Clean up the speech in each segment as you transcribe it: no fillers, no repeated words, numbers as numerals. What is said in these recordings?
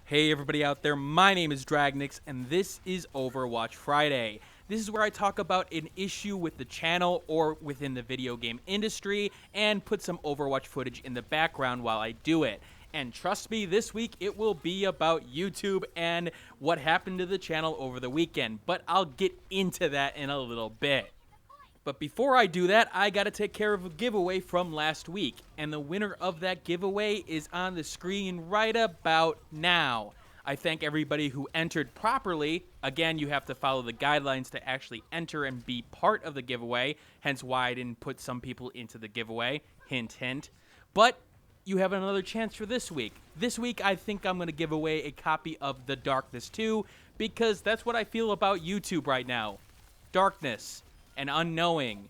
Hey everybody out there, my name is Dragnix and this is Overwatch Friday. This is where I talk about an issue with the channel or within the video game industry and put some Overwatch footage in the background while I do it. And trust me, this week it will be about YouTube and what happened to the channel over the weekend, but I'll get into that in a little bit. But before I do that, I gotta take care of a giveaway from last week, and the winner of that giveaway is on the screen right about now. I thank everybody who entered properly. Again, you have to follow the guidelines to actually enter and be part of the giveaway, hence why I didn't put some people into the giveaway, hint hint. But you have another chance for this week. This week, I think I'm gonna give away a copy of The Darkness 2, because that's what I feel about YouTube right now. Darkness. And unknowing.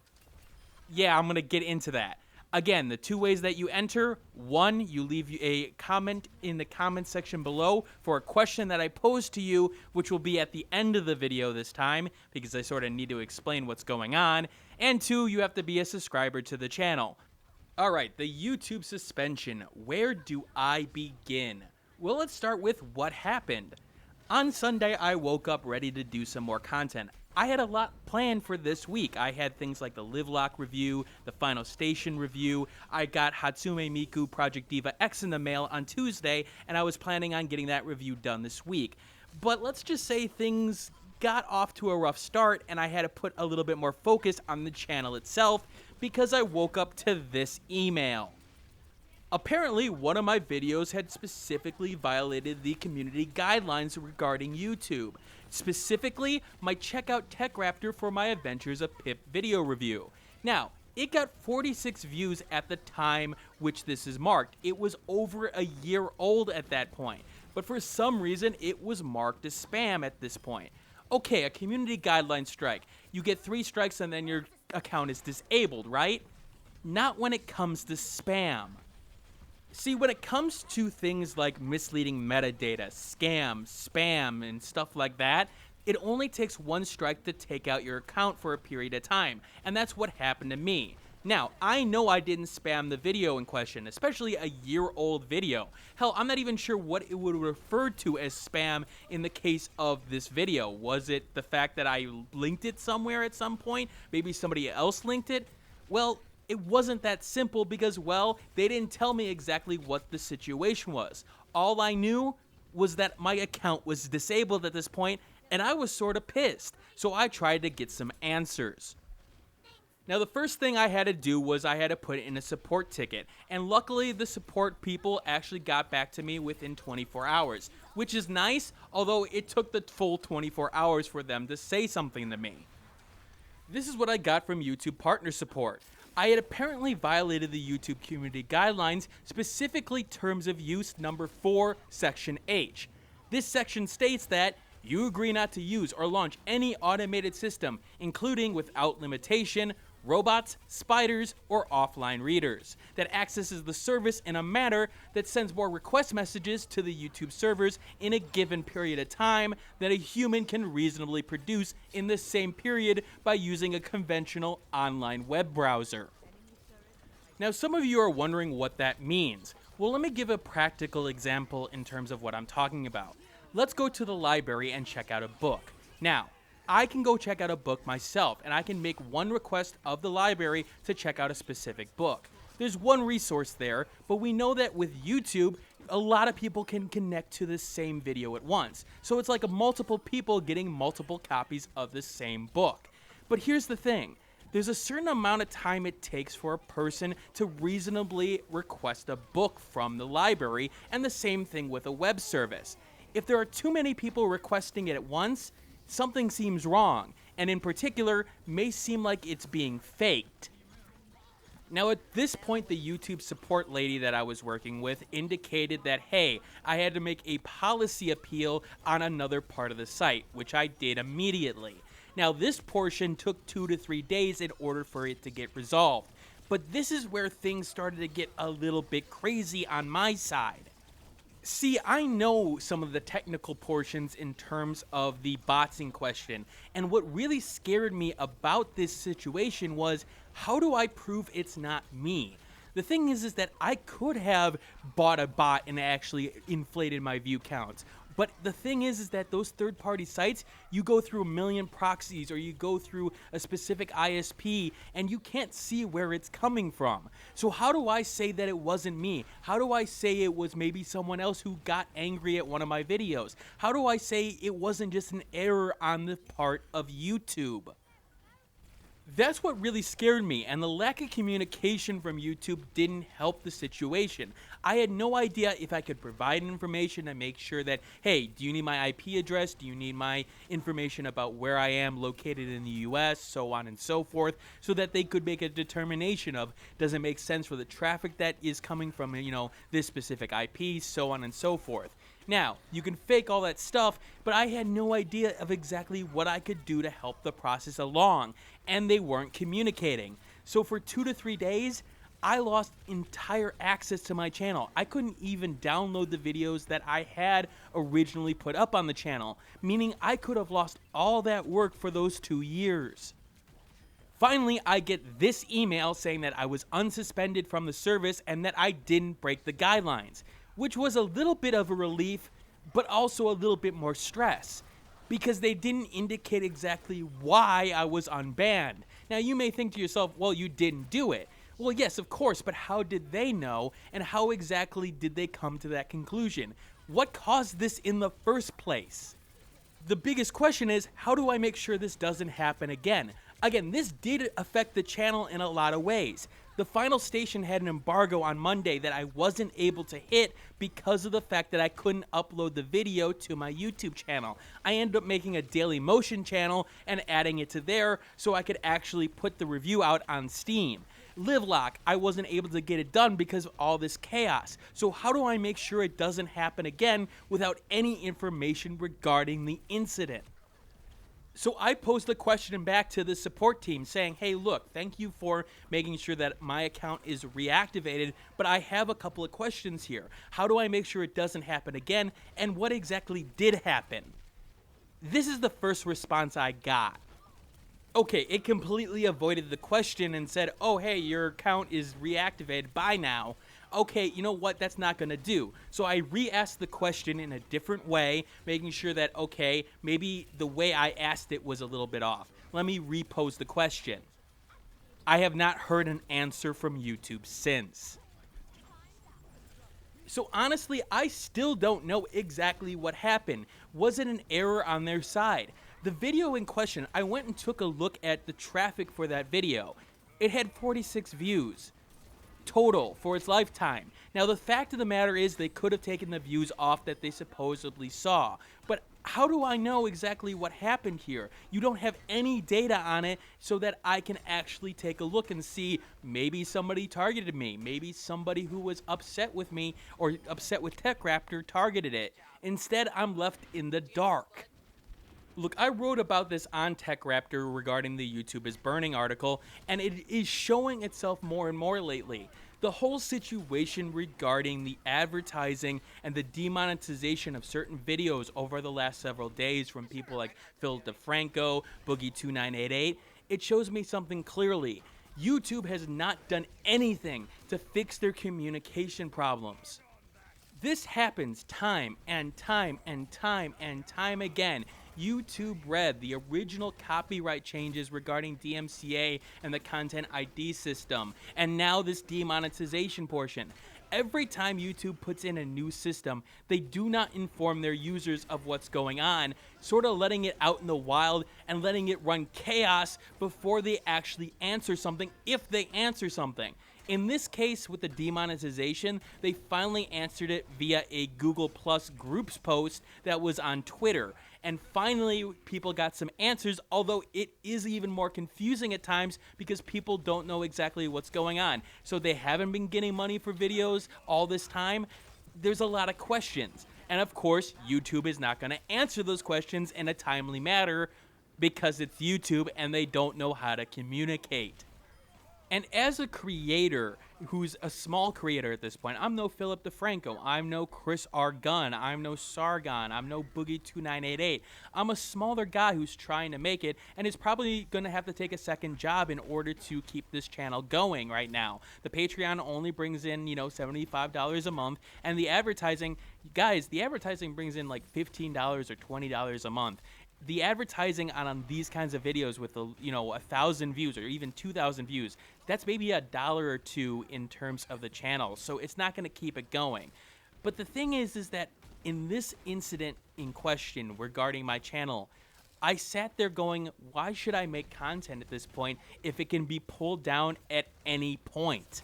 Yeah, I'm going to get into that. Again, the two ways that you enter. One, you leave a comment in the comment section below for a question that I pose to you, which will be at the end of the video this time, because I sort of need to explain what's going on. And two, you have to be a subscriber to the channel. Alright, the YouTube suspension. Where do I begin? Well, let's start with what happened. On Sunday, I woke up ready to do some more content. I had a lot planned for this week. I had things like the Livelock review, the Final Station review. I got Hatsume Miku Project D.Va X in the mail on Tuesday, and I was planning on getting that review done this week. But let's just say things got off to a rough start, and I had to put a little bit more focus on the channel itself because I woke up to this email. Apparently, one of my videos had specifically violated the community guidelines regarding YouTube. Specifically, my Checkout Tech Raptor for my Adventures of Pip video review. Now, it got 46 views at the time which this is marked. It was over a year old at that point, but for some reason, it was marked as spam at this point. Okay, a community guideline strike. You get 3 strikes and then your account is disabled, right? Not when it comes to spam. See, when it comes to things like misleading metadata, scam, spam, and stuff like that, it only takes 1 strike to take out your account for a period of time, and that's what happened to me. Now, I know I didn't spam the video in question, especially a year-old video. Hell, I'm not even sure what it would refer to as spam in the case of this video. Was it the fact that I linked it somewhere at some point? Maybe somebody else linked it? Well, it wasn't that simple because, well, they didn't tell me exactly what the situation was. All I knew was that my account was disabled at this point, and I was sort of pissed, so I tried to get some answers. Now, the first thing I had to do was I had to put in a support ticket, and luckily the support people actually got back to me within 24 hours, which is nice, although it took the full 24 hours for them to say something to me. This is what I got from YouTube Partner Support. I had apparently violated the YouTube community guidelines, specifically Terms of Use number 4, Section H. This section states that you agree not to use or launch any automated system, including without limitation, robots, spiders, or offline readers, that accesses the service in a manner that sends more request messages to the YouTube servers in a given period of time than a human can reasonably produce in the same period by using a conventional online web browser. Now, some of you are wondering what that means. Well, let me give a practical example in terms of what I'm talking about. Let's go to the library and check out a book. Now, I can go check out a book myself, and I can make 1 request of the library to check out a specific book. There's 1 resource there, but we know that with YouTube, a lot of people can connect to the same video at once. So it's like multiple people getting multiple copies of the same book. But here's the thing. There's a certain amount of time it takes for a person to reasonably request a book from the library, and the same thing with a web service. If there are too many people requesting it at once, something seems wrong, and in particular, may seem like it's being faked. Now, at this point, the YouTube support lady that I was working with indicated that, hey, I had to make a policy appeal on another part of the site, which I did immediately. Now, this portion took 2 to 3 days in order for it to get resolved, but this is where things started to get a little bit crazy on my side. See, I know some of the technical portions in terms of the bots in question, and what really scared me about this situation was, how do I prove it's not me? The thing is that I could have bought a bot and actually inflated my view counts. But the thing is that those third-party sites, you go through a million proxies or you go through a specific ISP and you can't see where it's coming from. So how do I say that it wasn't me? How do I say it was maybe someone else who got angry at one of my videos? How do I say it wasn't just an error on the part of YouTube? That's what really scared me, and the lack of communication from YouTube didn't help the situation. I had no idea if I could provide information and make sure that, hey, do you need my IP address? Do you need my information about where I am located in the US, so on and so forth, so that they could make a determination of, does it make sense for the traffic that is coming from, this specific IP, so on and so forth. Now, you can fake all that stuff, but I had no idea of exactly what I could do to help the process along, and they weren't communicating. So for 2 to 3 days, I lost entire access to my channel. I couldn't even download the videos that I had originally put up on the channel, meaning I could have lost all that work for those 2 years. Finally, I get this email saying that I was unsuspended from the service and that I didn't break the guidelines, which was a little bit of a relief, but also a little bit more stress, because they didn't indicate exactly why I was unbanned. Now, you may think to yourself, well, you didn't do it. Well, yes, of course, but how did they know, and how exactly did they come to that conclusion? What caused this in the first place? The biggest question is, how do I make sure this doesn't happen again? Again, this did affect the channel in a lot of ways. The final station had an embargo on Monday that I wasn't able to hit because of the fact that I couldn't upload the video to my YouTube channel. I ended up making a Daily Motion channel and adding it to there so I could actually put the review out on Steam. Livelock, I wasn't able to get it done because of all this chaos. So how do I make sure it doesn't happen again without any information regarding the incident? So I posed a question back to the support team saying, hey, look, thank you for making sure that my account is reactivated, but I have a couple of questions here. How do I make sure it doesn't happen again, and what exactly did happen? This is the first response I got. Okay, it completely avoided the question and said, oh, hey, your account is reactivated, bye now. Okay, you know what, that's not going to do. So I re-asked the question in a different way, making sure that, okay, maybe the way I asked it was a little bit off. Let me repose the question. I have not heard an answer from YouTube since. So honestly, I still don't know exactly what happened. Was it an error on their side? The video in question, I went and took a look at the traffic for that video. It had 46 views total for its lifetime. Now, the fact of the matter is they could have taken the views off that they supposedly saw. But how do I know exactly what happened here? You don't have any data on it so that I can actually take a look and see maybe somebody targeted me. Maybe somebody who was upset with me or upset with TechRaptor targeted it. Instead, I'm left in the dark. Look, I wrote about this on TechRaptor regarding the YouTube is Burning article, and it is showing itself more and more lately. The whole situation regarding the advertising and the demonetization of certain videos over the last several days from people like Phil DeFranco, Boogie2988, it shows me something clearly. YouTube has not done anything to fix their communication problems. This happens time and time and time and time again. YouTube Red, the original copyright changes regarding DMCA and the Content ID system, and now this demonetization portion. Every time YouTube puts in a new system, they do not inform their users of what's going on, sort of letting it out in the wild and letting it run chaos before they actually answer something, if they answer something. In this case, with the demonetization, they finally answered it via a Google Plus Groups post that was on Twitter. And finally, people got some answers, although it is even more confusing at times because people don't know exactly what's going on. So they haven't been getting money for videos all this time. There's a lot of questions. And of course, YouTube is not going to answer those questions in a timely manner because it's YouTube and they don't know how to communicate. And as a creator, who's a small creator at this point, I'm no Philip DeFranco, I'm no Chris R. Gunn, I'm no Sargon, I'm no Boogie2988. I'm a smaller guy who's trying to make it and is probably going to have to take a second job in order to keep this channel going right now. The Patreon only brings in, $75 a month, and the advertising, guys, the advertising brings in like $15 or $20 a month. The advertising on these kinds of videos with 1,000 views or even 2,000 views, that's maybe $1 or $2 in terms of the channel, so it's not going to keep it going. But the thing is that in this incident in question regarding my channel, I sat there going, why should I make content at this point if it can be pulled down at any point?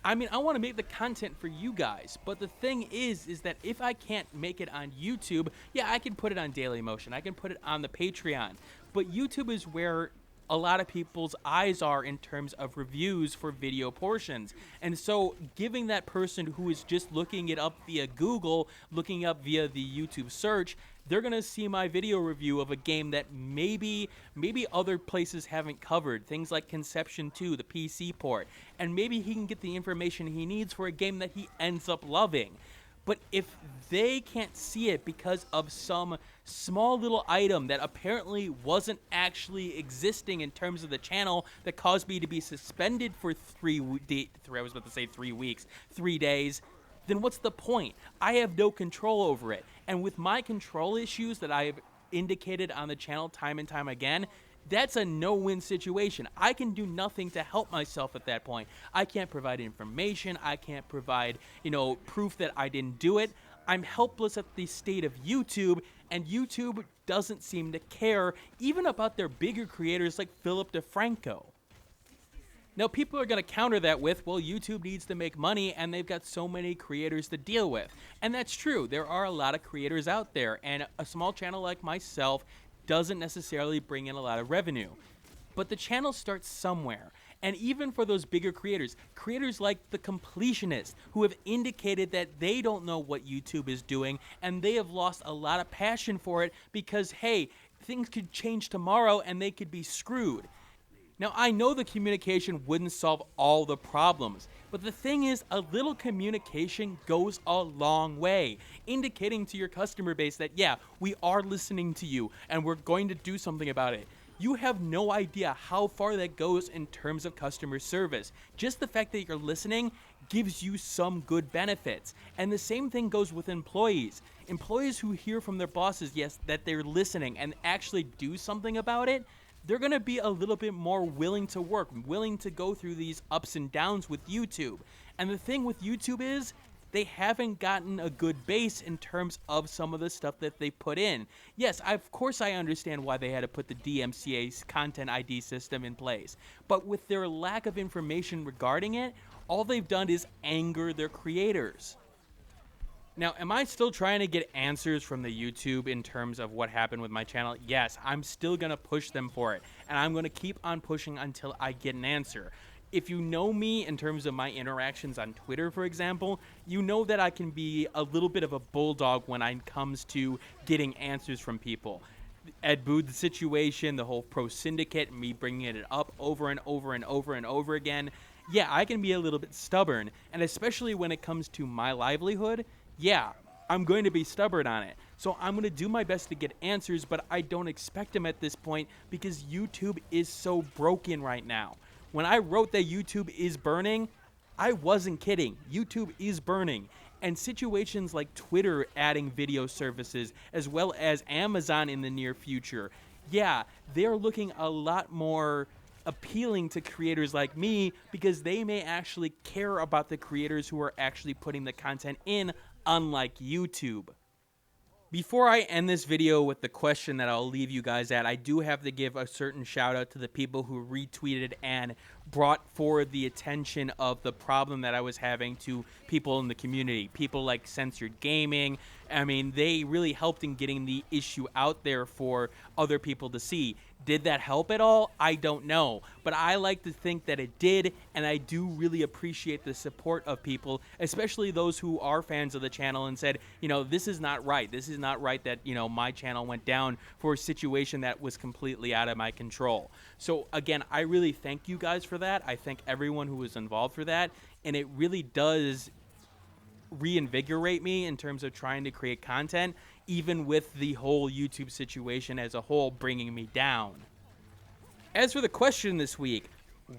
I mean, I want to make the content for you guys, but the thing is that if I can't make it on YouTube, yeah, I can put it on Dailymotion, I can put it on the Patreon, but YouTube is where a lot of people's eyes are in terms of reviews for video portions. And so giving that person who is just looking it up via Google, looking up via the YouTube search, they're going to see my video review of a game that maybe other places haven't covered, things like Conception 2, the PC port, and maybe he can get the information he needs for a game that he ends up loving. But if they can't see it because of some small little item that apparently wasn't actually existing in terms of the channel that caused me to be suspended for 3 weeks, 3 days, then what's the point? I have no control over it. And with my control issues that I have indicated on the channel time and time again, that's a no-win situation. I can do nothing to help myself at that point. I can't provide information. I can't provide, proof that I didn't do it. I'm helpless at the state of YouTube, and YouTube doesn't seem to care even about their bigger creators like Philip DeFranco. Now, people are going to counter that with, well, YouTube needs to make money, and they've got so many creators to deal with. And that's true. There are a lot of creators out there, and a small channel like myself doesn't necessarily bring in a lot of revenue. But the channel starts somewhere. And even for those bigger creators like The Completionist, who have indicated that they don't know what YouTube is doing, and they have lost a lot of passion for it because, hey, things could change tomorrow and they could be screwed. Now, I know the communication wouldn't solve all the problems, but the thing is, a little communication goes a long way, indicating to your customer base that, yeah, we are listening to you, and we're going to do something about it. You have no idea how far that goes in terms of customer service. Just the fact that you're listening gives you some good benefits. And the same thing goes with employees. Employees who hear from their bosses, yes, that they're listening and actually do something about it, they're going to be a little bit more willing to work, willing to go through these ups and downs with YouTube. And the thing with YouTube is they haven't gotten a good base in terms of some of the stuff that they put in. Yes, of course I understand why they had to put the DMCA's content ID system in place. But with their lack of information regarding it, all they've done is anger their creators. Now, am I still trying to get answers from the YouTube in terms of what happened with my channel? Yes, I'm still going to push them for it, and I'm going to keep on pushing until I get an answer. If you know me in terms of my interactions on Twitter, for example, you know that I can be a little bit of a bulldog when it comes to getting answers from people. Ed Boon's situation, the whole Pro Syndicate, me bringing it up over and over and over and over again. Yeah, I can be a little bit stubborn, and especially when it comes to my livelihood, yeah, I'm going to be stubborn on it. So I'm going to do my best to get answers, but I don't expect them at this point because YouTube is so broken right now. When I wrote that YouTube is burning, I wasn't kidding. YouTube is burning. And situations like Twitter adding video services, as well as Amazon in the near future, yeah, they're looking a lot more appealing to creators like me because they may actually care about the creators who are actually putting the content in, unlike YouTube. Before I end this video with the question that I'll leave you guys at, I do have to give a certain shout out to the people who retweeted and brought forward the attention of the problem that I was having to people in the community. People like Censored Gaming. I mean, they really helped in getting the issue out there for other people to see. Did that help at all? I don't know. But I like to think that it did, and I do really appreciate the support of people, especially those who are fans of the channel and said, this is not right. This is not right that, my channel went down for a situation that was completely out of my control. So again, I really thank you guys for that. I thank everyone who was involved for that, and it really does reinvigorate me in terms of trying to create content, even with the whole YouTube situation as a whole bringing me down. As for the question this week,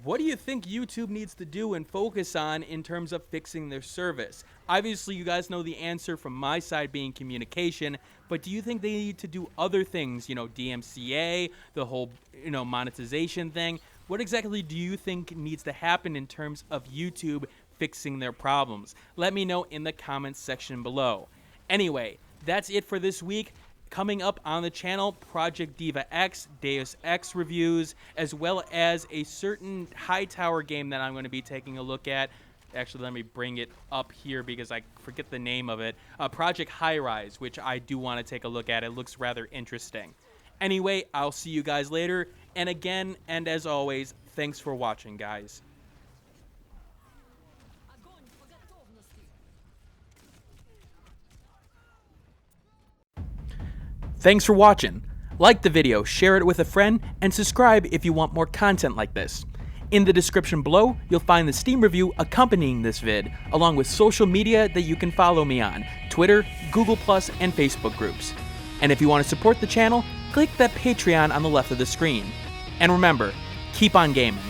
what do you think YouTube needs to do and focus on in terms of fixing their service? Obviously, you guys know the answer from my side being communication, but do you think they need to do other things, DMCA, the whole, monetization thing? What exactly do you think needs to happen in terms of YouTube fixing their problems? Let me know in the comments section below. Anyway, that's it for this week. Coming up on the channel, Project D.Va X, Deus Ex reviews, as well as a certain high tower game that I'm going to be taking a look at. Actually, let me bring it up here because I forget the name of it. Project High Rise, which I do want to take a look at. It looks rather interesting. Anyway, I'll see you guys later. And again, and as always, thanks for watching, guys. Thanks for watching. Like the video, share it with a friend, and subscribe if you want more content like this. In the description below, you'll find the Steam review accompanying this vid, along with social media that you can follow me on, Twitter, Google+, and Facebook groups. And if you want to support the channel, click that Patreon on the left of the screen. And remember, keep on gaming.